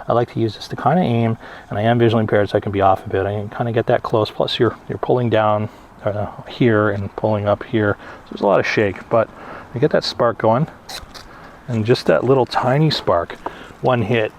I like to use this to kind of aim, and I am visually impaired, so I can be off a bit. I can kind of get that close, plus you're pulling down here and pulling up here. So there's a lot of shake, but you get that spark going, and just that little tiny spark, one hit,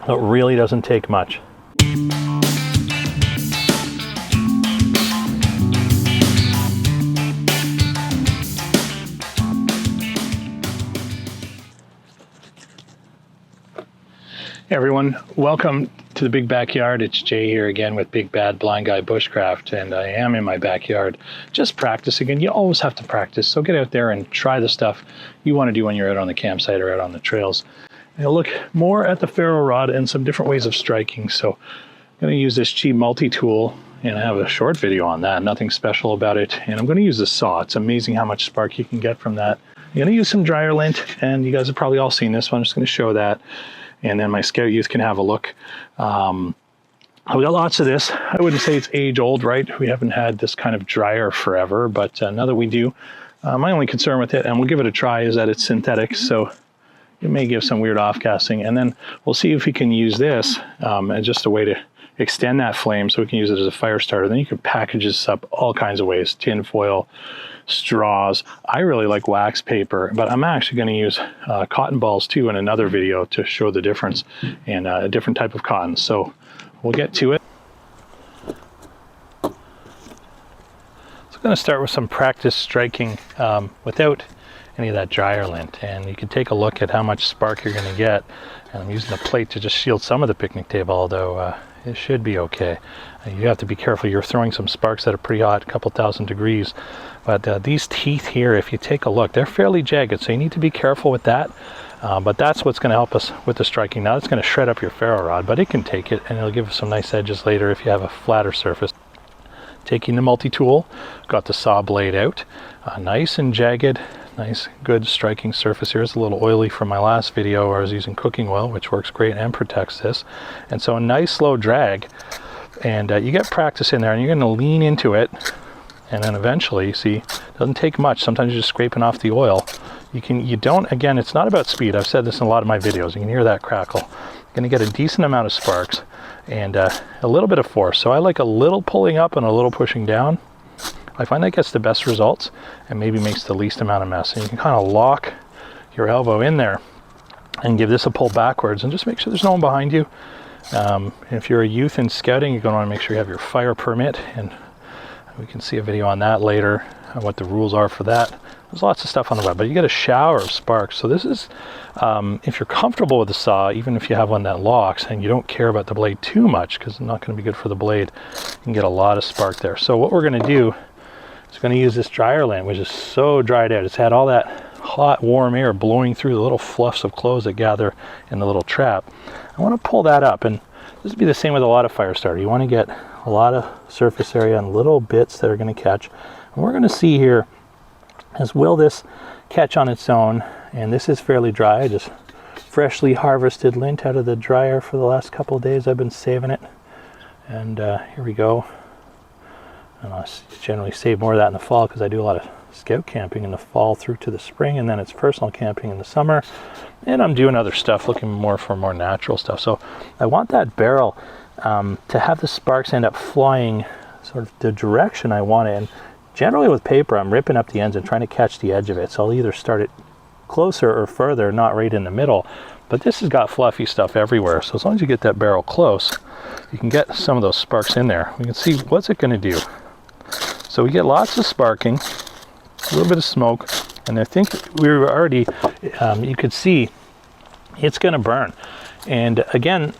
it really doesn't take much. Hey everyone, welcome to the big backyard. It's Jay here again with Big Bad Blind Guy Bushcraft, and I am in my backyard just practicing. And you always have to practice, so get out there and try the stuff you want to do when you're out on the campsite or out on the trails. And you'll look more at the Ferro rod and some different ways of striking. So I'm going to use this cheap multi-tool, and I have a short video on that, nothing special about it. And I'm going to use the saw. It's amazing how much spark you can get from that. I'm going to use some dryer lint, and you guys have probably all seen this one. I'm just going to show that. And then my scout youth can have a look. We got lots of this. I wouldn't say it's age old, right? We haven't had this kind of dryer forever, but now that we do, my only concern with it, and we'll give it a try, is that it's synthetic, so it may give some weird off-gassing. And then we'll see if we can use this as just a way to extend that flame, so we can use it as a fire starter. Then you can package this up all kinds of ways: tin foil, straws. I really like wax paper, but I'm actually going to use cotton balls too in another video to show the difference in a different type of cotton. So we'll get to it. So I'm going to start with some practice striking without any of that dryer lint, and you can take a look at how much spark you're going to get. And I'm using a plate to just shield some of the picnic table, although it should be okay. You have to be careful. You're throwing some sparks that are pretty hot, a couple thousand degrees. But these teeth here, if you take a look, they're fairly jagged, so you need to be careful with that. But that's what's going to help us with the striking. Now it's going to shred up your ferro rod, but it can take it, and it'll give us some nice edges later if you have a flatter surface. Taking the multi-tool, got the saw blade out, nice and jagged, nice good striking surface here. It's a little oily from my last video where I was using cooking oil, which works great and protects this. And so a nice slow drag, and you get practice in there, and you're going to lean into it, and then eventually, see, it doesn't take much. Sometimes you're just scraping off the oil. Again, it's not about speed. I've said this in a lot of my videos. You can hear that crackle. You're going to get a decent amount of sparks and a little bit of force. So I like a little pulling up and a little pushing down. I find that gets the best results and maybe makes the least amount of mess. And you can kind of lock your elbow in there and give this a pull backwards, and just make sure there's no one behind you. If you're a youth in scouting, you're going to want to make sure you have your fire permit, and we can see a video on that later, what the rules are for that. There's lots of stuff on the web, but you get a shower of sparks. So this is, if you're comfortable with the saw, even if you have one that locks and you don't care about the blade too much, because it's not going to be good for the blade, you can get a lot of spark there. So what we're going to do is going to use this dryer lint, which is so dried out. It's had all that hot, warm air blowing through the little fluffs of clothes that gather in the little trap. I want to pull that up, and this would be the same with a lot of fire starter. You want to get a lot of surface area and little bits that are going to catch. And we're going to see here is, will this catch on its own? And this is fairly dry. I just freshly harvested lint out of the dryer for the last couple of days. I've been saving it. And here we go. And I generally save more of that in the fall because I do a lot of scout camping in the fall through to the spring, and then it's personal camping in the summer. And I'm doing other stuff, looking more for more natural stuff. So I want that barrel to have the sparks end up flying sort of the direction I want it. And generally with paper, I'm ripping up the ends and trying to catch the edge of it. So I'll either start it closer or further, not right in the middle. But this has got fluffy stuff everywhere. So as long as you get that barrel close, you can get some of those sparks in there. We can see what's it going to do. So we get lots of sparking, a little bit of smoke, and I think we were already, you could see it's going to burn. And again,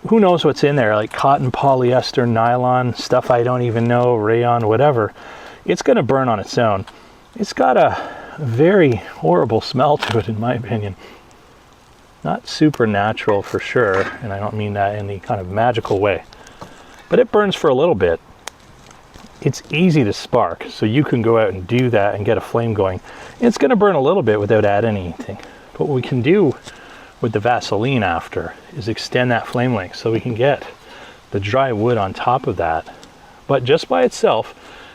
who knows what's in there, like cotton, polyester, nylon, stuff I don't even know, rayon, whatever. It's going to burn on its own. It's got a very horrible smell to it, in my opinion. Not super natural for sure, and I don't mean that in the kind of magical way. But it burns for a little bit. It's easy to spark, so you can go out and do that and get a flame going. It's going to burn a little bit without adding anything. But what we can do with the Vaseline after is extend that flame length, so we can get the dry wood on top of that. But just by itself,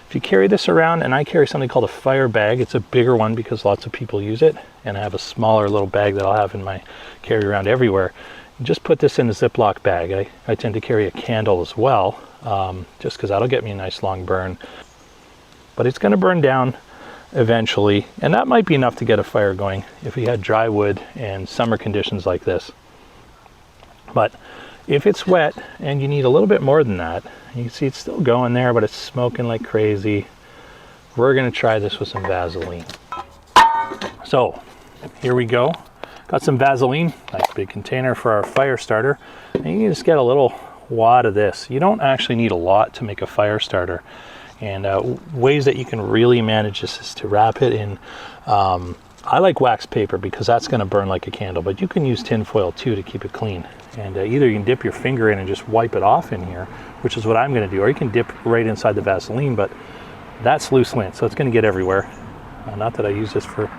if you carry this around, and I carry something called a fire bag, it's a bigger one because lots of people use it, and I have a smaller little bag that I'll have in my carry around everywhere. just put this in a Ziploc bag. I tend to carry a candle as well, just because that'll get me a nice long burn. But it's going to burn down eventually, and that might be enough to get a fire going if we had dry wood and summer conditions like this. But if it's wet and you need a little bit more than that, you can see it's still going there, but it's smoking like crazy. We're going to try this with some Vaseline. So here we go. Got some Vaseline, nice big container for our fire starter. And you can just get a little wad of this. You don't actually need a lot to make a fire starter. And ways that you can really manage this is to wrap it in, I like wax paper because that's going to burn like a candle, but you can use tin foil too to keep it clean. And either you can dip your finger in and just wipe it off in here, which is what I'm going to do, or you can dip right inside the Vaseline, but that's loose lint, so it's going to get everywhere. Not that I use this for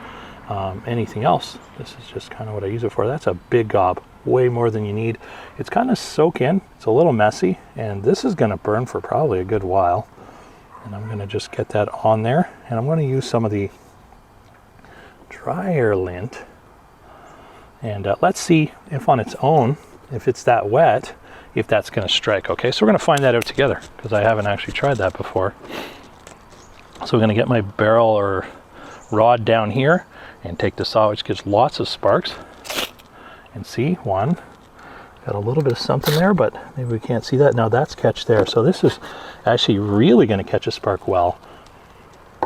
anything else. This is just kind of what I use it for. That's a big gob, way more than you need. It's kind of soak in, it's a little messy, and this is going to burn for probably a good while. And I'm going to just get that on there, and I'm going to use some of the Dryer Lint, and let's see if on its own, if it's that wet, if that's going to strike. Okay, so we're going to find that out together because I haven't actually tried that before. So we're going to get my barrel or rod down here and take the saw, which gives lots of sparks, and see, one, got a little bit of something there, but maybe we can't see that. Now that's catch there. So this is actually really going to catch a spark well.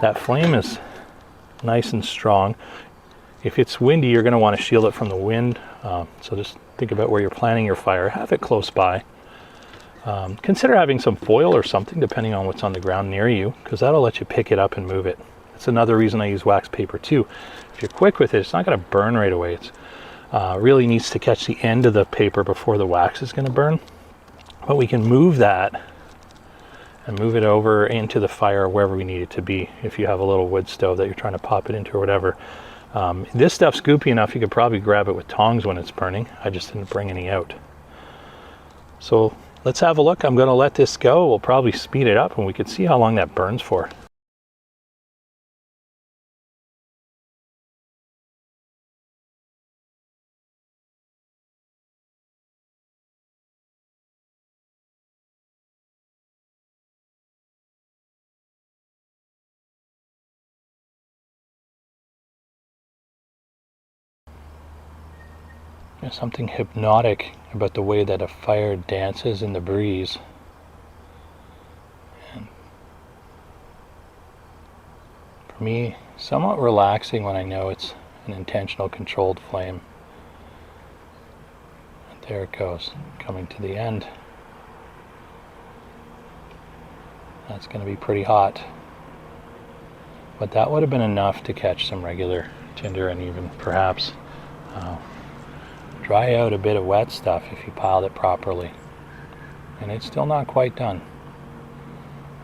That flame is nice and strong. If it's windy, you're going to want to shield it from the wind. So just think about where you're planning your fire. Have it close by. Consider having some foil or something, depending on what's on the ground near you, because that'll let you pick it up and move it. That's another reason I use wax paper too. If you're quick with it, it's not going to burn right away. It's really needs to catch the end of the paper before the wax is going to burn. But we can move that and move it over into the fire wherever we need it to be. If you have a little wood stove that you're trying to pop it into or whatever. This stuff's goopy enough you could probably grab it with tongs when it's burning. I just didn't bring any out. So let's have a look. I'm going to let this go. We'll probably speed it up and we can see how long that burns for. There's something hypnotic about the way that a fire dances in the breeze. And for me, somewhat relaxing when I know it's an intentional controlled flame. And there it goes, coming to the end. That's going to be pretty hot. But that would have been enough to catch some regular tinder and even perhaps dry out a bit of wet stuff if you piled it properly. And it's still not quite done.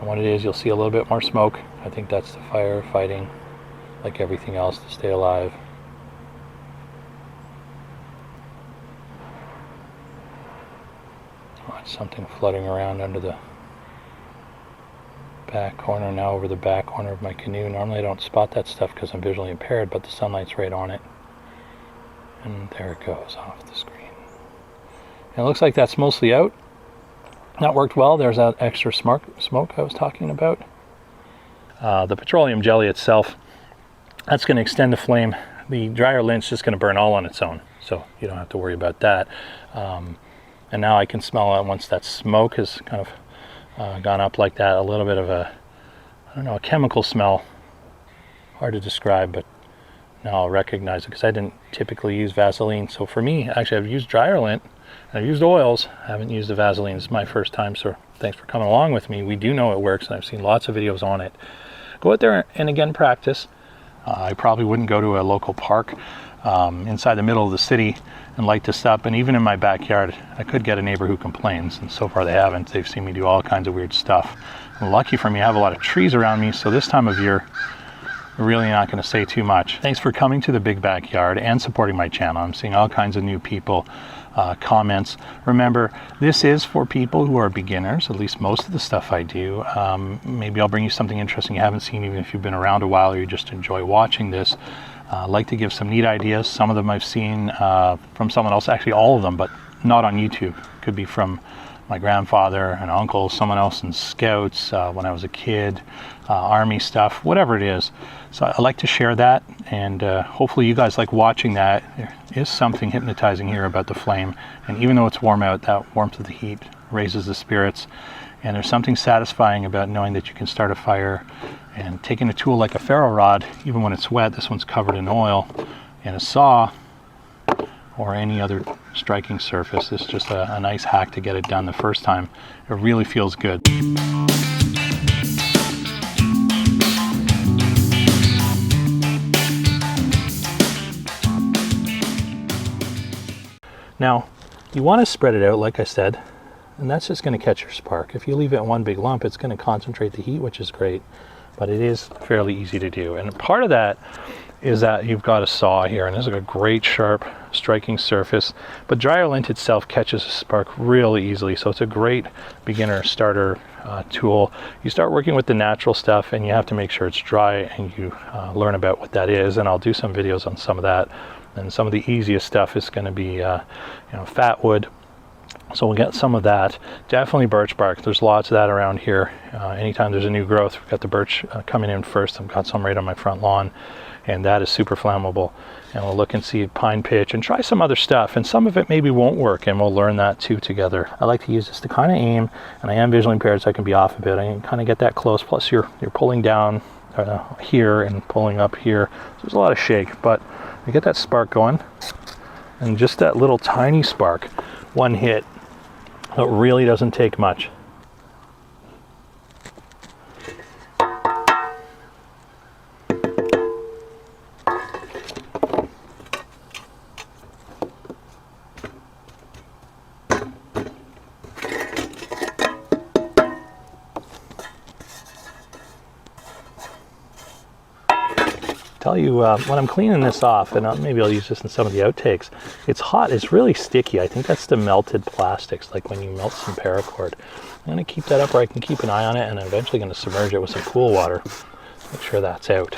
And what it is, you'll see a little bit more smoke. I think that's the fire fighting, like everything else, to stay alive. Oh, it's something floating around under the back corner now, over the back corner of my canoe. Normally I don't spot that stuff because I'm visually impaired, but the sunlight's right on it. And there it goes off the screen. And it looks like that's mostly out. That worked well. There's that extra smoke I was talking about. The petroleum jelly itself, that's going to extend the flame. The dryer lint's just going to burn all on its own, so you don't have to worry about that. And now I can smell it once that smoke has kind of gone up like that, a little bit of a, I don't know, a chemical smell. Hard to describe, but now I'll recognize it because I didn't typically use Vaseline. So for me, actually, I've used dryer lint, I've used oils, I haven't used the Vaseline. It's my first time, so thanks for coming along with me. We do know it works, and I've seen lots of videos on it. Go out there and again practice. I probably wouldn't go to a local park inside the middle of the city and light this up. And even in my backyard, I could get a neighbor who complains, and so far they haven't. They've seen me do all kinds of weird stuff. And lucky for me, I have a lot of trees around me, so this time of year, we're really not going to say too much. Thanks for coming to the Big Backyard and supporting my channel. I'm seeing all kinds of new people, comments. Remember, this is for people who are beginners, at least most of the stuff I do. Maybe I'll bring you something interesting you haven't seen, even if you've been around a while or you just enjoy watching this. I like to give some neat ideas. Some of them I've seen from someone else, actually all of them, but not on YouTube. It could be from my grandfather, an uncle, someone else in scouts, when I was a kid, army stuff, whatever it is. So I like to share that, and hopefully you guys like watching that. There is something hypnotizing here about the flame, and even though it's warm out, that warmth of the heat raises the spirits, and there's something satisfying about knowing that you can start a fire. And taking a tool like a ferro rod, even when it's wet, this one's covered in oil, and a saw or any other striking surface is just a nice hack to get it done the first time. It really feels good. Now, you want to spread it out, like I said, and that's just going to catch your spark. If you leave it in one big lump, it's going to concentrate the heat, which is great, but it is fairly easy to do. And part of that is that you've got a saw here, and this is a great sharp striking surface, but dryer lint itself catches a spark really easily, so it's a great beginner starter tool. You start working with the natural stuff, and you have to make sure it's dry, and you learn about what that is, and I'll do some videos on some of that. And some of the easiest stuff is going to be fat wood, so we'll get some of that. Definitely birch bark. There's lots of that around here. Anytime there's a new growth, we've got the birch coming in first. I've got some right on my front lawn, and that is super flammable. And we'll look and see pine pitch and try some other stuff, and some of it maybe won't work, and we'll learn that too together. I like to use this to kind of aim, and I am visually impaired, so I can be off a bit. I can kind of get that close, plus you're pulling down here and pulling up here, so there's a lot of shake, but you get that spark going, and just that little tiny spark, one hit. It really doesn't take much. Tell you when I'm cleaning this off, and maybe I'll use this in some of the outtakes, it's hot, it's really sticky. I think that's the melted plastics, like when you melt some paracord. I'm going to keep that up where I can keep an eye on it, and I'm eventually going to submerge it with some cool water. Make sure that's out.